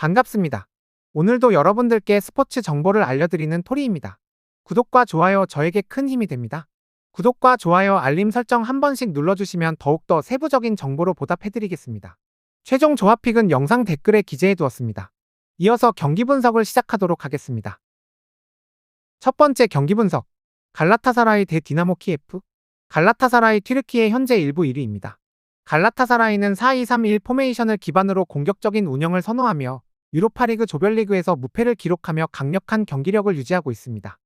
반갑습니다. 오늘도 여러분들께 스포츠 정보를 알려드리는 토리입니다. 구독과 좋아요 저에게 큰 힘이 됩니다. 구독과 좋아요 알림 설정 한 번씩 눌러주시면 더욱더 세부적인 정보로 보답해드리겠습니다. 최종 조합픽은 영상 댓글에 기재해두었습니다. 이어서 경기 분석을 시작하도록 하겠습니다. 첫 번째 경기 분석. 갈라타사라이 대 디나모 키예프. 갈라타사라이 튀르키예 현재 1부 1위입니다. 갈라타사라이는 4-2-3-1 포메이션을 기반으로 공격적인 운영을 선호하며 유로파리그 조별리그에서 무패를 기록하며 강력한 경기력을 유지하고 있습니다.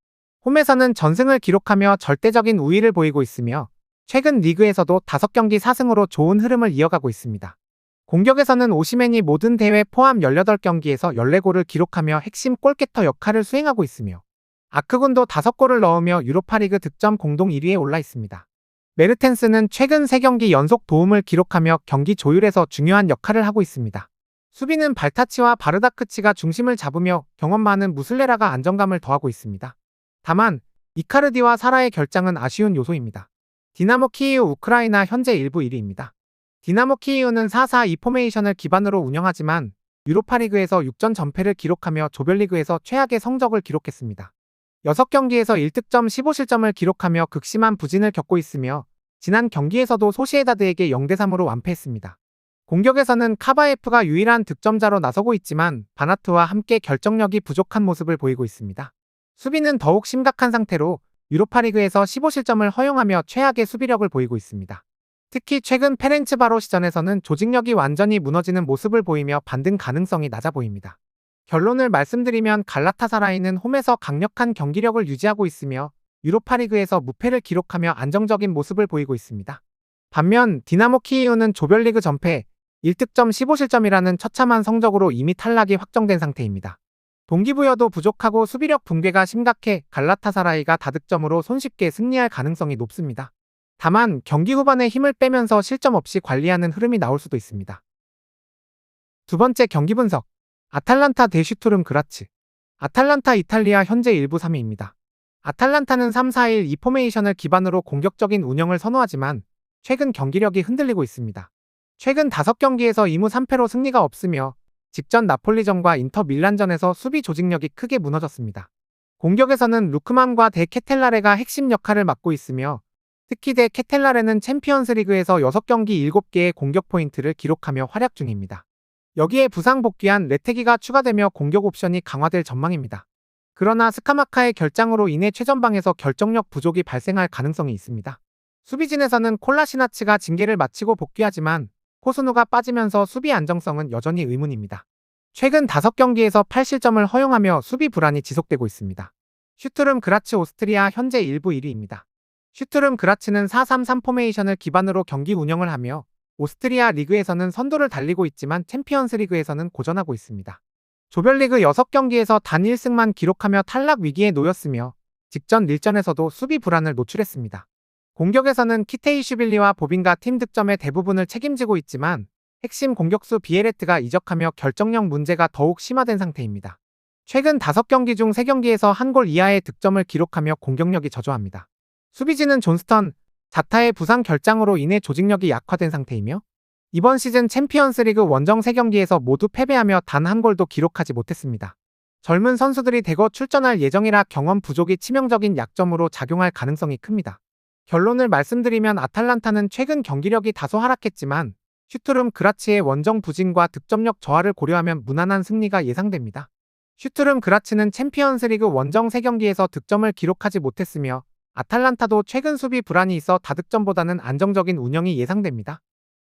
홈에서는 전승을 기록하며 절대적인 우위를 보이고 있으며 최근 리그에서도 5경기 4승으로 좋은 흐름을 이어가고 있습니다. 공격에서는 오시멘이 모든 대회 포함 18경기에서 14골을 기록하며 핵심 골게터 역할을 수행하고 있으며 아크군도 5골을 넣으며 유로파리그 득점 공동 1위에 올라 있습니다. 메르텐스는 최근 3경기 연속 도움을 기록하며 경기 조율에서 중요한 역할을 하고 있습니다. 수비는 발타치와 바르다크치가 중심을 잡으며 경험 많은 무슬레라가 안정감을 더하고 있습니다. 다만 이카르디와 사라의 결장은 아쉬운 요소입니다. 디나모 키이우 우크라이나 현재 1부 1위입니다. 디나모 키이우는 4-4-2 포메이션을 기반으로 운영하지만 유로파리그에서 6전 전패를 기록하며 조별리그에서 최악의 성적을 기록했습니다. 6경기에서 1득점 15실점을 기록하며 극심한 부진을 겪고 있으며 지난 경기에서도 소시에다드에게 0-3으로 완패했습니다. 공격에서는 카바예프가 유일한 득점자로 나서고 있지만 바나트와 함께 결정력이 부족한 모습을 보이고 있습니다. 수비는 더욱 심각한 상태로 유로파리그에서 15실점을 허용하며 최악의 수비력을 보이고 있습니다. 특히 최근 페렌츠바로시전에서는 조직력이 완전히 무너지는 모습을 보이며 반등 가능성이 낮아 보입니다. 결론을 말씀드리면 갈라타사라이는 홈에서 강력한 경기력을 유지하고 있으며 유로파리그에서 무패를 기록하며 안정적인 모습을 보이고 있습니다. 반면 디나모 키이우는 조별리그 전패, 1득점 15실점이라는 처참한 성적으로 이미 탈락이 확정된 상태입니다. 동기부여도 부족하고 수비력 붕괴가 심각해 갈라타사라이가 다득점으로 손쉽게 승리할 가능성이 높습니다. 다만 경기 후반에 힘을 빼면서 실점 없이 관리하는 흐름이 나올 수도 있습니다. 두 번째 경기 분석. 아탈란타 대 슈투름 그라츠. 아탈란타 이탈리아 현재 1부 3위입니다. 아탈란타는 3-4-1-2 포메이션을 기반으로 공격적인 운영을 선호하지만 최근 경기력이 흔들리고 있습니다. 최근 5경기에서 2무 3패로 승리가 없으며 직전 나폴리전과 인터 밀란전에서 수비 조직력이 크게 무너졌습니다. 공격에서는 루크만과 데 케텔라레가 핵심 역할을 맡고 있으며 특히 데 케텔라레는 챔피언스리그에서 6경기 7개의 공격 포인트를 기록하며 활약 중입니다. 여기에 부상 복귀한 레테기가 추가되며 공격 옵션이 강화될 전망입니다. 그러나 스카마카의 결장으로 인해 최전방에서 결정력 부족이 발생할 가능성이 있습니다. 수비진에서는 콜라시나츠가 징계를 마치고 복귀하지만 코스누가 빠지면서 수비 안정성은 여전히 의문입니다. 최근 5경기에서 8실점을 허용하며 수비 불안이 지속되고 있습니다. 슈투름 그라츠 오스트리아 현재 1부 1위입니다. 슈투름 그라츠는 4-3-3 포메이션을 기반으로 경기 운영을 하며 오스트리아 리그에서는 선두를 달리고 있지만 챔피언스 리그에서는 고전하고 있습니다. 조별리그 6경기에서 단 1승만 기록하며 탈락 위기에 놓였으며 직전 릴전에서도 수비 불안을 노출했습니다. 공격에서는 키테이슈빌리와 보빈가 팀 득점의 대부분을 책임지고 있지만 핵심 공격수 비에레트가 이적하며 결정력 문제가 더욱 심화된 상태입니다. 최근 5경기 중 3경기에서 1골 이하의 득점을 기록하며 공격력이 저조합니다. 수비진은 존스턴, 자타의 부상 결장으로 인해 조직력이 약화된 상태이며 이번 시즌 챔피언스리그 원정 3경기에서 모두 패배하며 단 1골도 기록하지 못했습니다. 젊은 선수들이 대거 출전할 예정이라 경험 부족이 치명적인 약점으로 작용할 가능성이 큽니다. 결론을 말씀드리면 아탈란타는 최근 경기력이 다소 하락했지만 슈투름 그라츠의 원정 부진과 득점력 저하를 고려하면 무난한 승리가 예상됩니다. 슈투름 그라츠는 챔피언스리그 원정 3경기에서 득점을 기록하지 못했으며 아탈란타도 최근 수비 불안이 있어 다득점보다는 안정적인 운영이 예상됩니다.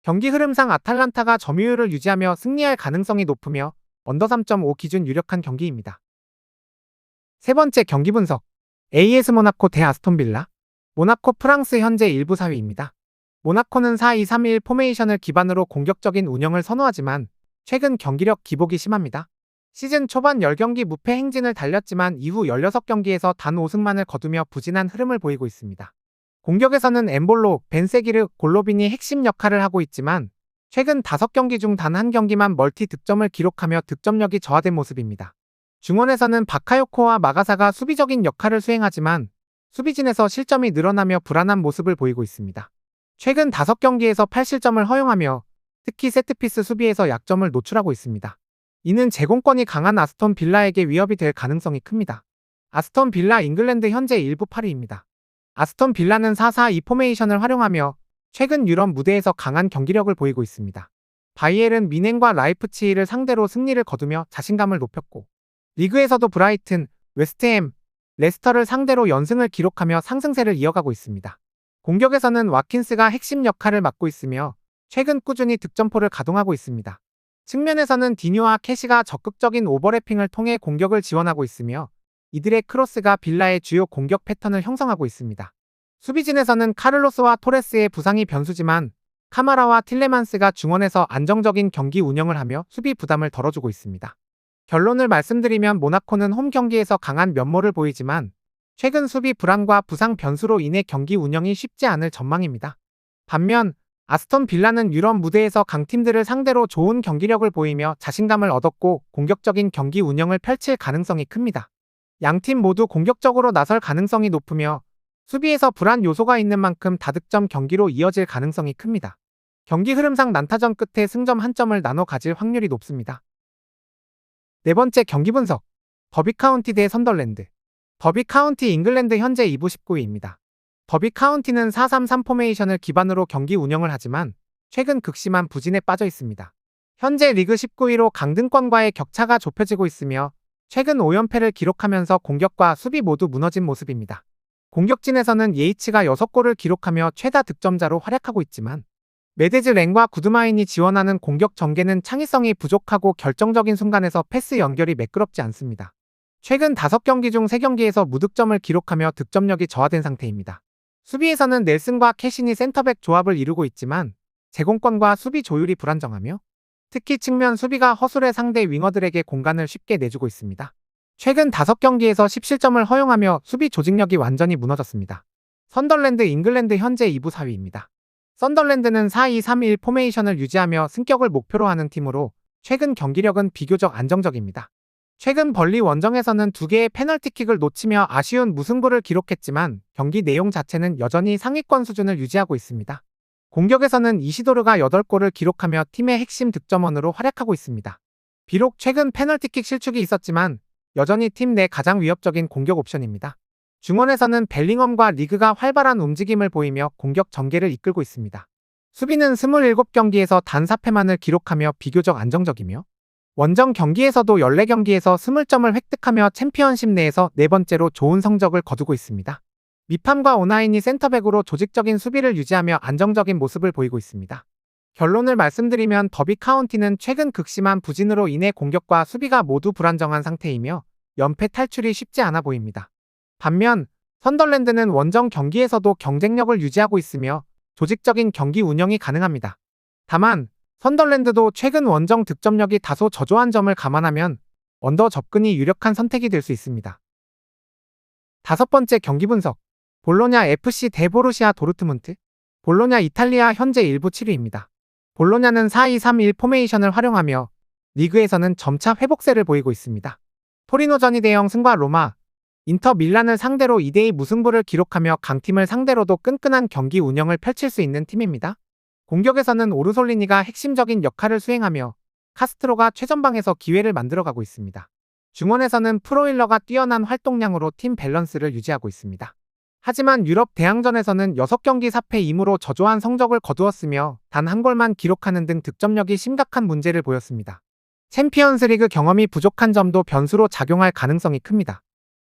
경기 흐름상 아탈란타가 점유율을 유지하며 승리할 가능성이 높으며 언더 3.5 기준 유력한 경기입니다. 세 번째 경기 분석. AS 모나코 대 아스톤빌라. 모나코 프랑스 현재 1부 4위입니다. 모나코는 4-2-3-1 포메이션을 기반으로 공격적인 운영을 선호하지만 최근 경기력 기복이 심합니다. 시즌 초반 10경기 무패 행진을 달렸지만 이후 16경기에서 단 5승만을 거두며 부진한 흐름을 보이고 있습니다. 공격에서는 엠볼로, 벤세기르, 골로빈이 핵심 역할을 하고 있지만 최근 5경기 중 단 1경기만 멀티 득점을 기록하며 득점력이 저하된 모습입니다. 중원에서는 바카요코와 마가사가 수비적인 역할을 수행하지만 수비진에서 실점이 늘어나며 불안한 모습을 보이고 있습니다. 최근 5경기에서 8실점을 허용하며 특히 세트피스 수비에서 약점을 노출하고 있습니다. 이는 제공권이 강한 아스톤 빌라에게 위협이 될 가능성이 큽니다. 아스톤 빌라 잉글랜드 현재 1부 8위입니다. 아스톤 빌라는 4-4-2 포메이션을 활용하며 최근 유럽 무대에서 강한 경기력을 보이고 있습니다. 바이에른 뮌헨과 라이프치히를 상대로 승리를 거두며 자신감을 높였고 리그에서도 브라이튼, 웨스트햄, 레스터를 상대로 연승을 기록하며 상승세를 이어가고 있습니다. 공격에서는 와킨스가 핵심 역할을 맡고 있으며 최근 꾸준히 득점포를 가동하고 있습니다. 측면에서는 디뉴와 캐시가 적극적인 오버래핑을 통해 공격을 지원하고 있으며 이들의 크로스가 빌라의 주요 공격 패턴을 형성하고 있습니다. 수비진에서는 카를로스와 토레스의 부상이 변수지만 카마라와 틸레만스가 중원에서 안정적인 경기 운영을 하며 수비 부담을 덜어주고 있습니다. 결론을 말씀드리면 모나코는 홈 경기에서 강한 면모를 보이지만 최근 수비 불안과 부상 변수로 인해 경기 운영이 쉽지 않을 전망입니다. 반면 아스톤 빌라는 유럽 무대에서 강팀들을 상대로 좋은 경기력을 보이며 자신감을 얻었고 공격적인 경기 운영을 펼칠 가능성이 큽니다. 양팀 모두 공격적으로 나설 가능성이 높으며 수비에서 불안 요소가 있는 만큼 다득점 경기로 이어질 가능성이 큽니다. 경기 흐름상 난타전 끝에 승점 1점을 나눠 가질 확률이 높습니다. 네 번째 경기 분석. 더비 카운티 대 선덜랜드. 더비 카운티 잉글랜드 현재 2부 19위입니다. 더비 카운티는 4-3-3 포메이션을 기반으로 경기 운영을 하지만 최근 극심한 부진에 빠져 있습니다. 현재 리그 19위로 강등권과의 격차가 좁혀지고 있으며 최근 5연패를 기록하면서 공격과 수비 모두 무너진 모습입니다. 공격진에서는 예이츠가 6골을 기록하며 최다 득점자로 활약하고 있지만 메데즈 랭과 구드마인이 지원하는 공격 전개는 창의성이 부족하고 결정적인 순간에서 패스 연결이 매끄럽지 않습니다. 최근 5경기 중 3경기에서 무득점을 기록하며 득점력이 저하된 상태입니다. 수비에서는 넬슨과 캐신이 센터백 조합을 이루고 있지만 제공권과 수비 조율이 불안정하며 특히 측면 수비가 허술해 상대 윙어들에게 공간을 쉽게 내주고 있습니다. 최근 5경기에서 10실점을 허용하며 수비 조직력이 완전히 무너졌습니다. 선덜랜드 잉글랜드 현재 2부 4위입니다. 선덜랜드는 4-2-3-1 포메이션을 유지하며 승격을 목표로 하는 팀으로 최근 경기력은 비교적 안정적입니다. 최근 벌리 원정에서는 2개의 페널티킥을 놓치며 아쉬운 무승부를 기록했지만 경기 내용 자체는 여전히 상위권 수준을 유지하고 있습니다. 공격에서는 이시도르가 8골을 기록하며 팀의 핵심 득점원으로 활약하고 있습니다. 비록 최근 페널티킥 실축이 있었지만 여전히 팀 내 가장 위협적인 공격 옵션입니다. 중원에서는 벨링엄과 리그가 활발한 움직임을 보이며 공격 전개를 이끌고 있습니다. 수비는 27경기에서 단 4패만을 기록하며 비교적 안정적이며 원정 경기에서도 14경기에서 20점을 획득하며 챔피언십 내에서 4번째로 좋은 성적을 거두고 있습니다. 미팜과 오나인이 센터백으로 조직적인 수비를 유지하며 안정적인 모습을 보이고 있습니다. 결론을 말씀드리면 더비 카운티는 최근 극심한 부진으로 인해 공격과 수비가 모두 불안정한 상태이며 연패 탈출이 쉽지 않아 보입니다. 반면 선덜랜드는 원정 경기에서도 경쟁력을 유지하고 있으며 조직적인 경기 운영이 가능합니다. 다만 선덜랜드도 최근 원정 득점력이 다소 저조한 점을 감안하면 언더 접근이 유력한 선택이 될 수 있습니다. 5번째 경기 분석. 볼로냐 FC 대 보루시아 도르트문트. 볼로냐 이탈리아 현재 1부 7위입니다. 볼로냐는 4-2-3-1 포메이션을 활용하며 리그에서는 점차 회복세를 보이고 있습니다. 토리노전이 대형 승과 로마, 인터 밀란을 상대로 2대2 무승부를 기록하며 강팀을 상대로도 끈끈한 경기 운영을 펼칠 수 있는 팀입니다. 공격에서는 오르솔리니가 핵심적인 역할을 수행하며 카스트로가 최전방에서 기회를 만들어가고 있습니다. 중원에서는 프로일러가 뛰어난 활동량으로 팀 밸런스를 유지하고 있습니다. 하지만 유럽 대항전에서는 6경기 4패 2무로 저조한 성적을 거두었으며 단 한 골만 기록하는 등 득점력이 심각한 문제를 보였습니다. 챔피언스리그 경험이 부족한 점도 변수로 작용할 가능성이 큽니다.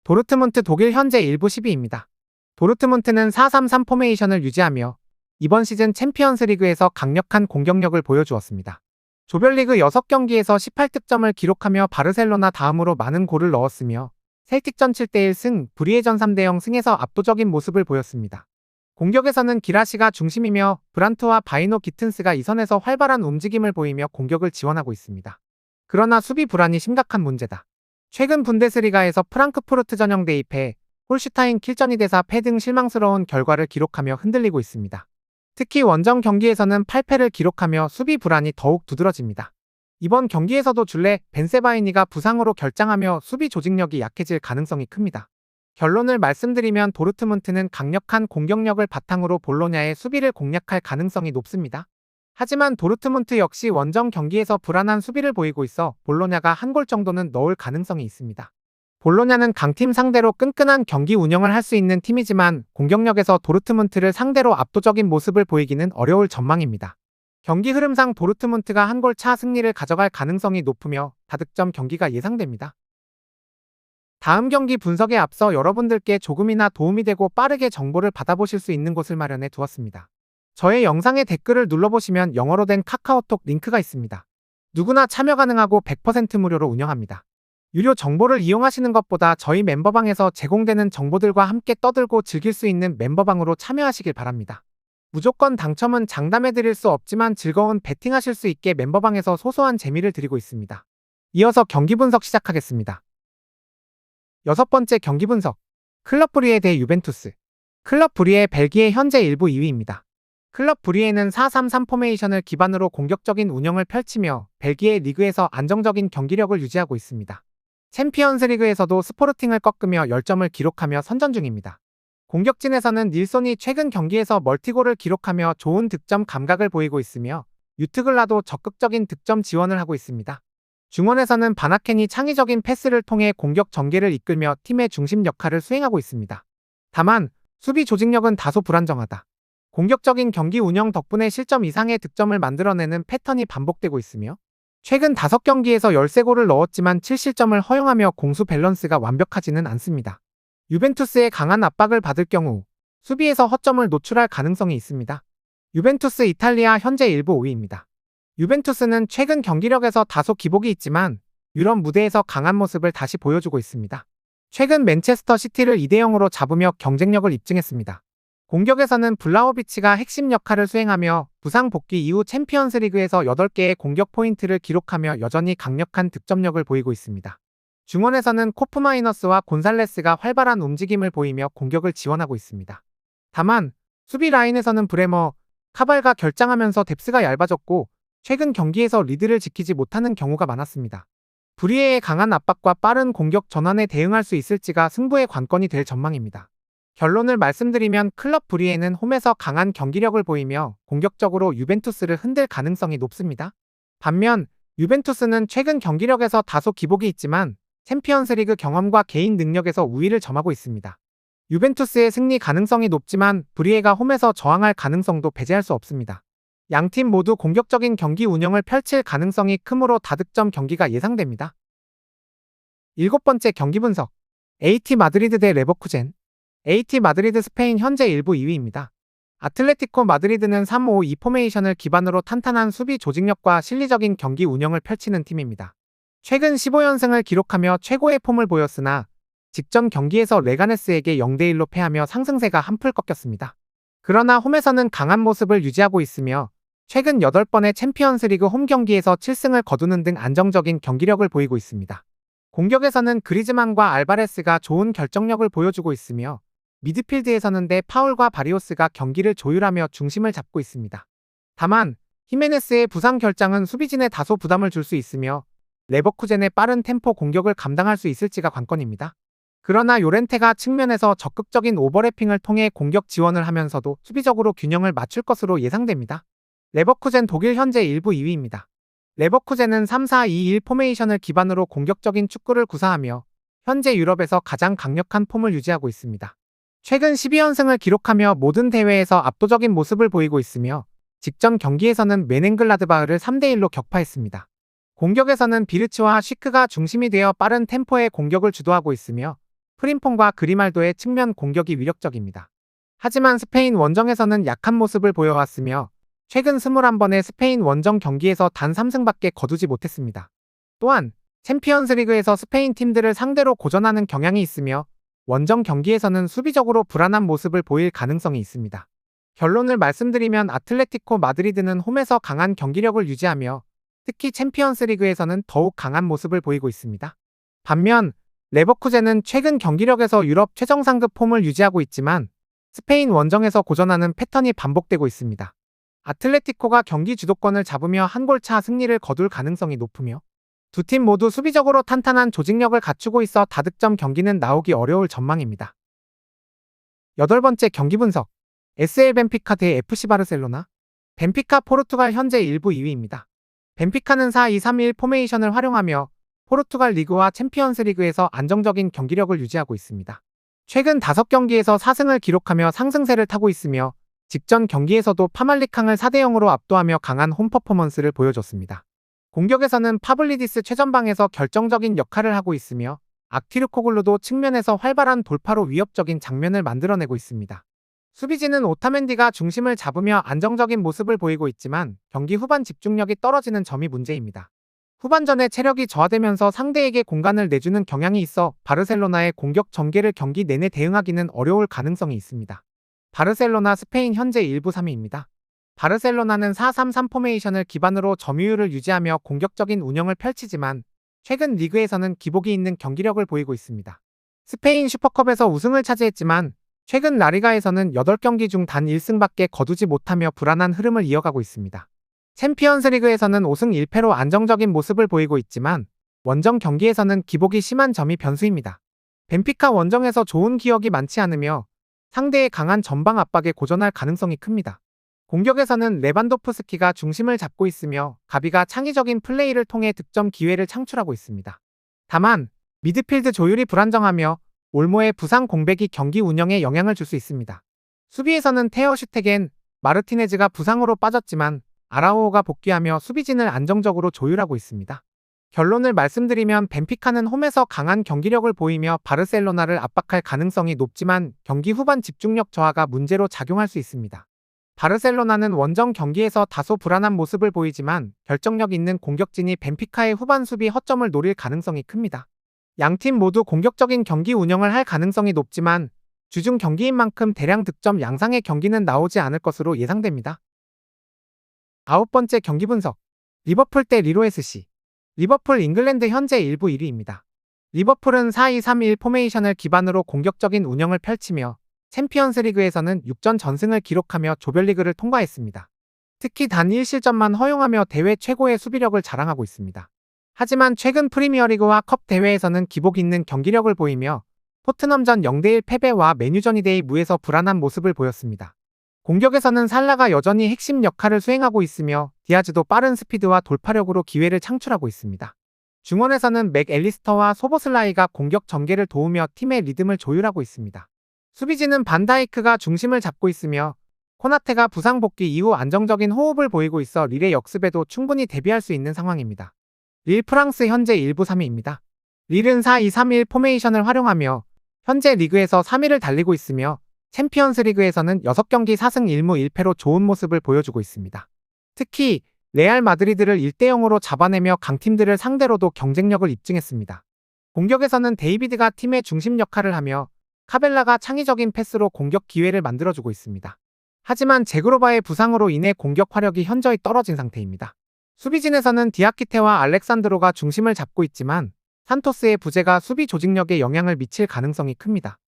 도르트문트 독일 현재 1부 10위입니다. 도르트문트는 4-3-3 포메이션을 유지하며 이번 시즌 챔피언스리그에서 강력한 공격력을 보여주었습니다. 조별리그 6경기에서 18득점을 기록하며 바르셀로나 다음으로 많은 골을 넣었으며 셀틱전 7대1 승, 브리에전 3대0 승에서 압도적인 모습을 보였습니다. 공격에서는 기라시가 중심이며 브란트와 바이노 기튼스가 이선에서 활발한 움직임을 보이며 공격을 지원하고 있습니다. 그러나 수비 불안이 심각한 문제다. 최근 분데스리가에서 프랑크푸르트 전형 대입해 홀슈타인 킬전이 대사 패 등 실망스러운 결과를 기록하며 흔들리고 있습니다. 특히 원정 경기에서는 8패를 기록하며 수비 불안이 더욱 두드러집니다. 이번 경기에서도 줄레 벤세바이니가 부상으로 결장하며 수비 조직력이 약해질 가능성이 큽니다. 결론을 말씀드리면 도르트문트는 강력한 공격력을 바탕으로 볼로냐의 수비를 공략할 가능성이 높습니다. 하지만 도르트문트 역시 원정 경기에서 불안한 수비를 보이고 있어 볼로냐가 한 골 정도는 넣을 가능성이 있습니다. 볼로냐는 강팀 상대로 끈끈한 경기 운영을 할 수 있는 팀이지만 공격력에서 도르트문트를 상대로 압도적인 모습을 보이기는 어려울 전망입니다. 경기 흐름상 도르트문트가 한 골 차 승리를 가져갈 가능성이 높으며 다득점 경기가 예상됩니다. 다음 경기 분석에 앞서 여러분들께 조금이나 도움이 되고 빠르게 정보를 받아보실 수 있는 곳을 마련해 두었습니다. 저의 영상에 댓글을 눌러보시면 영어로 된 카카오톡 링크가 있습니다. 누구나 참여 가능하고 100% 무료로 운영합니다. 유료 정보를 이용하시는 것보다 저희 멤버방에서 제공되는 정보들과 함께 떠들고 즐길 수 있는 멤버방으로 참여하시길 바랍니다. 무조건 당첨은 장담해드릴 수 없지만 즐거운 배팅하실 수 있게 멤버방에서 소소한 재미를 드리고 있습니다. 이어서 경기 분석 시작하겠습니다. 6번째 경기 분석. 클럽 브리에 대 유벤투스. 클럽 브리에 벨기에 현재 1부 2위입니다. 클럽 브리에는 4-3-3 포메이션을 기반으로 공격적인 운영을 펼치며 벨기에 리그에서 안정적인 경기력을 유지하고 있습니다. 챔피언스 리그에서도 스포르팅을 꺾으며 10점을 기록하며 선전 중입니다. 공격진에서는 닐손이 최근 경기에서 멀티골을 기록하며 좋은 득점 감각을 보이고 있으며 유트글라도 적극적인 득점 지원을 하고 있습니다. 중원에서는 바나켄이 창의적인 패스를 통해 공격 전개를 이끌며 팀의 중심 역할을 수행하고 있습니다. 다만 수비 조직력은 다소 불안정하다. 공격적인 경기 운영 덕분에 실점 이상의 득점을 만들어내는 패턴이 반복되고 있으며 최근 5경기에서 13골을 넣었지만 7실점을 허용하며 공수 밸런스가 완벽하지는 않습니다. 유벤투스의 강한 압박을 받을 경우 수비에서 허점을 노출할 가능성이 있습니다. 유벤투스 이탈리아 현재 1부 5위입니다. 유벤투스는 최근 경기력에서 다소 기복이 있지만 유럽 무대에서 강한 모습을 다시 보여주고 있습니다. 최근 맨체스터 시티를 2대0으로 잡으며 경쟁력을 입증했습니다. 공격에서는 블라호비치가 핵심 역할을 수행하며 부상 복귀 이후 챔피언스 리그에서 8개의 공격 포인트를 기록하며 여전히 강력한 득점력을 보이고 있습니다. 중원에서는 코프마이너스와 곤살레스가 활발한 움직임을 보이며 공격을 지원하고 있습니다. 다만 수비 라인에서는 브레머, 카발가 결장하면서 뎁스가 얇아졌고 최근 경기에서 리드를 지키지 못하는 경우가 많았습니다. 브리에의 강한 압박과 빠른 공격 전환에 대응할 수 있을지가 승부의 관건이 될 전망입니다. 결론을 말씀드리면 클럽 브리에는 홈에서 강한 경기력을 보이며 공격적으로 유벤투스를 흔들 가능성이 높습니다. 반면 유벤투스는 최근 경기력에서 다소 기복이 있지만 챔피언스리그 경험과 개인 능력에서 우위를 점하고 있습니다. 유벤투스의 승리 가능성이 높지만 브리에가 홈에서 저항할 가능성도 배제할 수 없습니다. 양팀 모두 공격적인 경기 운영을 펼칠 가능성이 크므로 다득점 경기가 예상됩니다. 7번째 경기 분석. AT 마드리드 대 레버쿠젠. AT 마드리드 스페인 현재 1부 2위입니다. 아틀레티코 마드리드는 3-5-2 포메이션을 기반으로 탄탄한 수비 조직력과 실리적인 경기 운영을 펼치는 팀입니다. 최근 15연승을 기록하며 최고의 폼을 보였으나 직전 경기에서 레가네스에게 0대1로 패하며 상승세가 한풀 꺾였습니다. 그러나 홈에서는 강한 모습을 유지하고 있으며 최근 8번의 챔피언스리그 홈 경기에서 7승을 거두는 등 안정적인 경기력을 보이고 있습니다. 공격에서는 그리즈만과 알바레스가 좋은 결정력을 보여주고 있으며 미드필드에서는 데 파울과 바리오스가 경기를 조율하며 중심을 잡고 있습니다. 다만 히메네스의 부상 결장은 수비진에 다소 부담을 줄 수 있으며 레버쿠젠의 빠른 템포 공격을 감당할 수 있을지가 관건입니다. 그러나 요렌테가 측면에서 적극적인 오버래핑을 통해 공격 지원을 하면서도 수비적으로 균형을 맞출 것으로 예상됩니다. 레버쿠젠 독일 현재 1부 2위입니다. 레버쿠젠은 3-4-2-1 포메이션을 기반으로 공격적인 축구를 구사하며 현재 유럽에서 가장 강력한 폼을 유지하고 있습니다. 최근 12연승을 기록하며 모든 대회에서 압도적인 모습을 보이고 있으며 직전 경기에서는 메넨글라드바흐를 3대1로 격파했습니다. 공격에서는 비르츠와 쉬크가 중심이 되어 빠른 템포의 공격을 주도하고 있으며 프림퐁과 그리말도의 측면 공격이 위력적입니다. 하지만 스페인 원정에서는 약한 모습을 보여왔으며 최근 21번의 스페인 원정 경기에서 단 3승밖에 거두지 못했습니다. 또한 챔피언스리그에서 스페인 팀들을 상대로 고전하는 경향이 있으며 원정 경기에서는 수비적으로 불안한 모습을 보일 가능성이 있습니다. 결론을 말씀드리면 아틀레티코 마드리드는 홈에서 강한 경기력을 유지하며 특히 챔피언스리그에서는 더욱 강한 모습을 보이고 있습니다. 반면 레버쿠젠은 최근 경기력에서 유럽 최정상급 폼을 유지하고 있지만 스페인 원정에서 고전하는 패턴이 반복되고 있습니다. 아틀레티코가 경기 주도권을 잡으며 한 골차 승리를 거둘 가능성이 높으며 두 팀 모두 수비적으로 탄탄한 조직력을 갖추고 있어 다득점 경기는 나오기 어려울 전망입니다. 8번째 경기 분석. SL 벤피카 대 FC 바르셀로나. 벤피카 포르투갈 현재 1부 2위입니다. 벤피카는 4-2-3-1 포메이션을 활용하며 포르투갈 리그와 챔피언스 리그에서 안정적인 경기력을 유지하고 있습니다. 최근 5경기에서 4승을 기록하며 상승세를 타고 있으며 직전 경기에서도 파말리캉을 4대0으로 압도하며 강한 홈 퍼포먼스를 보여줬습니다. 공격에서는 파블리디스 최전방에서 결정적인 역할을 하고 있으며 악티르코글루도 측면에서 활발한 돌파로 위협적인 장면을 만들어내고 있습니다. 수비진은 오타멘디가 중심을 잡으며 안정적인 모습을 보이고 있지만 경기 후반 집중력이 떨어지는 점이 문제입니다. 후반전에 체력이 저하되면서 상대에게 공간을 내주는 경향이 있어 바르셀로나의 공격 전개를 경기 내내 대응하기는 어려울 가능성이 있습니다. 바르셀로나 스페인 현재 1부 3위입니다. 바르셀로나는 4-3-3 포메이션을 기반으로 점유율을 유지하며 공격적인 운영을 펼치지만 최근 리그에서는 기복이 있는 경기력을 보이고 있습니다. 스페인 슈퍼컵에서 우승을 차지했지만 최근 라리가에서는 8경기 중 단 1승밖에 거두지 못하며 불안한 흐름을 이어가고 있습니다. 챔피언스 리그에서는 5승 1패로 안정적인 모습을 보이고 있지만 원정 경기에서는 기복이 심한 점이 변수입니다. 벤피카 원정에서 좋은 기억이 많지 않으며 상대의 강한 전방 압박에 고전할 가능성이 큽니다. 공격에서는 레반도프스키가 중심을 잡고 있으며 가비가 창의적인 플레이를 통해 득점 기회를 창출하고 있습니다. 다만 미드필드 조율이 불안정하며 올모의 부상 공백이 경기 운영에 영향을 줄 수 있습니다. 수비에서는 테어 슈테겐, 마르티네즈가 부상으로 빠졌지만 아라우오가 복귀하며 수비진을 안정적으로 조율하고 있습니다. 결론을 말씀드리면 벤피카는 홈에서 강한 경기력을 보이며 바르셀로나를 압박할 가능성이 높지만 경기 후반 집중력 저하가 문제로 작용할 수 있습니다. 바르셀로나는 원정 경기에서 다소 불안한 모습을 보이지만 결정력 있는 공격진이 벤피카의 후반 수비 허점을 노릴 가능성이 큽니다. 양팀 모두 공격적인 경기 운영을 할 가능성이 높지만 주중 경기인 만큼 대량 득점 양상의 경기는 나오지 않을 것으로 예상됩니다. 9번째 경기 분석. 리버풀 대 리로 SC. 리버풀 잉글랜드 현재 1부 1위입니다. 리버풀은 4-2-3-1 포메이션을 기반으로 공격적인 운영을 펼치며 챔피언스 리그에서는 6전 전승을 기록하며 조별리그를 통과했습니다. 특히 단 1실점만 허용하며 대회 최고의 수비력을 자랑하고 있습니다. 하지만 최근 프리미어리그와 컵 대회에서는 기복 있는 경기력을 보이며 토트넘전 0대1 패배와 메뉴전 2대2 무에서 불안한 모습을 보였습니다. 공격에서는 살라가 여전히 핵심 역할을 수행하고 있으며 디아즈도 빠른 스피드와 돌파력으로 기회를 창출하고 있습니다. 중원에서는 맥 앨리스터와 소보슬라이가 공격 전개를 도우며 팀의 리듬을 조율하고 있습니다. 수비진은 반다이크가 중심을 잡고 있으며 코나테가 부상 복귀 이후 안정적인 호흡을 보이고 있어 릴의 역습에도 충분히 대비할 수 있는 상황입니다. 릴 프랑스 현재 1부 3위입니다. 릴은 4-2-3-1 포메이션을 활용하며 현재 리그에서 3위를 달리고 있으며 챔피언스 리그에서는 6경기 4승 1무 1패로 좋은 모습을 보여주고 있습니다. 특히 레알 마드리드를 1대0으로 잡아내며 강팀들을 상대로도 경쟁력을 입증했습니다. 공격에서는 데이비드가 팀의 중심 역할을 하며 카벨라가 창의적인 패스로 공격 기회를 만들어주고 있습니다. 하지만 제그로바의 부상으로 인해 공격 화력이 현저히 떨어진 상태입니다. 수비진에서는 디아키테와 알렉산드로가 중심을 잡고 있지만 산토스의 부재가 수비 조직력에 영향을 미칠 가능성이 큽니다.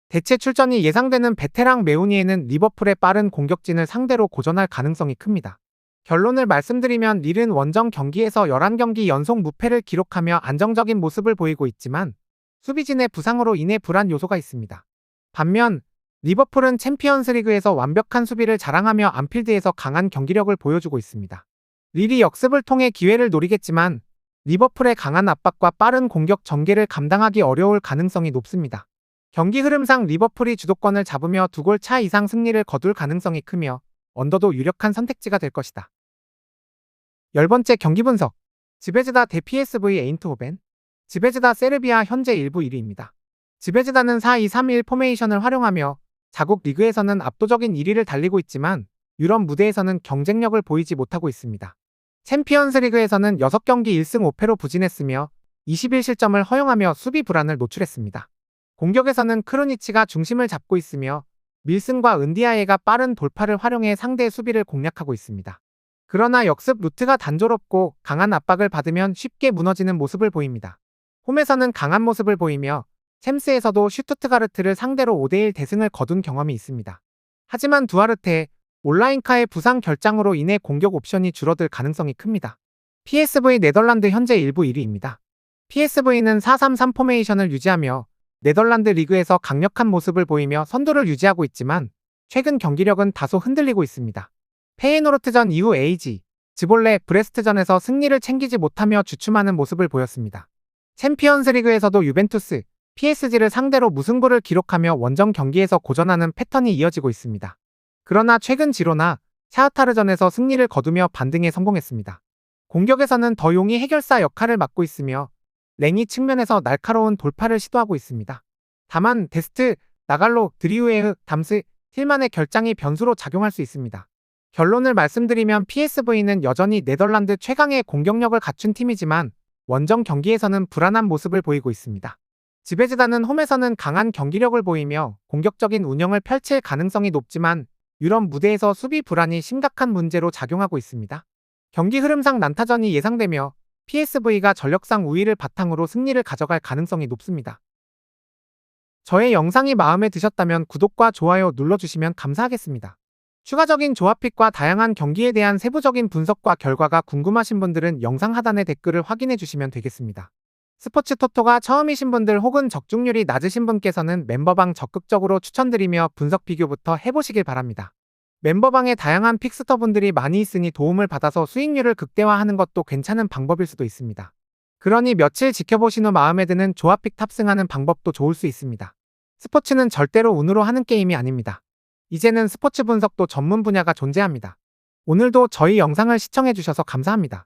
대체 출전이 예상되는 베테랑 메우니에는 리버풀의 빠른 공격진을 상대로 고전할 가능성이 큽니다. 결론을 말씀드리면 릴은 원정 경기에서 11경기 연속 무패를 기록하며 안정적인 모습을 보이고 있지만 수비진의 부상으로 인해 불안 요소가 있습니다. 반면 리버풀은 챔피언스 리그에서 완벽한 수비를 자랑하며 안필드에서 강한 경기력을 보여주고 있습니다. 릴이 역습을 통해 기회를 노리겠지만 리버풀의 강한 압박과 빠른 공격 전개를 감당하기 어려울 가능성이 높습니다. 경기 흐름상 리버풀이 주도권을 잡으며 2골 차 이상 승리를 거둘 가능성이 크며 언더도 유력한 선택지가 될 것이다. 10번째 경기 분석. 즈베즈다 대 PSV 에인트호벤. 즈베즈다 세르비아 현재 1부 1위입니다. 즈베즈다는 4-2-3-1 포메이션을 활용하며 자국 리그에서는 압도적인 1위를 달리고 있지만 유럽 무대에서는 경쟁력을 보이지 못하고 있습니다. 챔피언스 리그에서는 6경기 1승 5패로 부진했으며 21실점을 허용하며 수비 불안을 노출했습니다. 공격에서는 크루니치가 중심을 잡고 있으며 밀슨과 은디아예가 빠른 돌파를 활용해 상대의 수비를 공략하고 있습니다. 그러나 역습 루트가 단조롭고 강한 압박을 받으면 쉽게 무너지는 모습을 보입니다. 홈에서는 강한 모습을 보이며 챔스에서도 슈투트가르트를 상대로 5대1 대승을 거둔 경험이 있습니다. 하지만 두아르테, 올라인카의 부상 결장으로 인해 공격 옵션이 줄어들 가능성이 큽니다. PSV 네덜란드 현재 1부 1위입니다. PSV는 4-3-3 포메이션을 유지하며 네덜란드 리그에서 강력한 모습을 보이며 선두를 유지하고 있지만 최근 경기력은 다소 흔들리고 있습니다. 페이노르트전 이후 AG, 즈볼레, 브레스트전에서 승리를 챙기지 못하며 주춤하는 모습을 보였습니다. 챔피언스리그에서도 유벤투스, PSG를 상대로 무승부를 기록하며 원정 경기에서 고전하는 패턴이 이어지고 있습니다. 그러나 최근 지로나, 샤흐타르전에서 승리를 거두며 반등에 성공했습니다. 공격에서는 더 용이 해결사 역할을 맡고 있으며 랭이 측면에서 날카로운 돌파를 시도하고 있습니다. 다만 데스트, 나갈로, 드리우에흐, 담스, 힐만의 결장이 변수로 작용할 수 있습니다. 결론을 말씀드리면 PSV는 여전히 네덜란드 최강의 공격력을 갖춘 팀이지만 원정 경기에서는 불안한 모습을 보이고 있습니다. 지베즈단은 홈에서는 강한 경기력을 보이며 공격적인 운영을 펼칠 가능성이 높지만 유럽 무대에서 수비 불안이 심각한 문제로 작용하고 있습니다. 경기 흐름상 난타전이 예상되며 PSV가 전력상 우위를 바탕으로 승리를 가져갈 가능성이 높습니다. 저의 영상이 마음에 드셨다면 구독과 좋아요 눌러주시면 감사하겠습니다. 추가적인 조합픽과 다양한 경기에 대한 세부적인 분석과 결과가 궁금하신 분들은 영상 하단의 댓글을 확인해 주시면 되겠습니다. 스포츠 토토가 처음이신 분들 혹은 적중률이 낮으신 분께서는 멤버방 적극적으로 추천드리며 분석 비교부터 해보시길 바랍니다. 멤버방에 다양한 픽스터분들이 많이 있으니 도움을 받아서 수익률을 극대화하는 것도 괜찮은 방법일 수도 있습니다. 그러니 며칠 지켜보신 후 마음에 드는 조합픽 탑승하는 방법도 좋을 수 있습니다. 스포츠는 절대로 운으로 하는 게임이 아닙니다. 이제는 스포츠 분석도 전문 분야가 존재합니다. 오늘도 저희 영상을 시청해주셔서 감사합니다.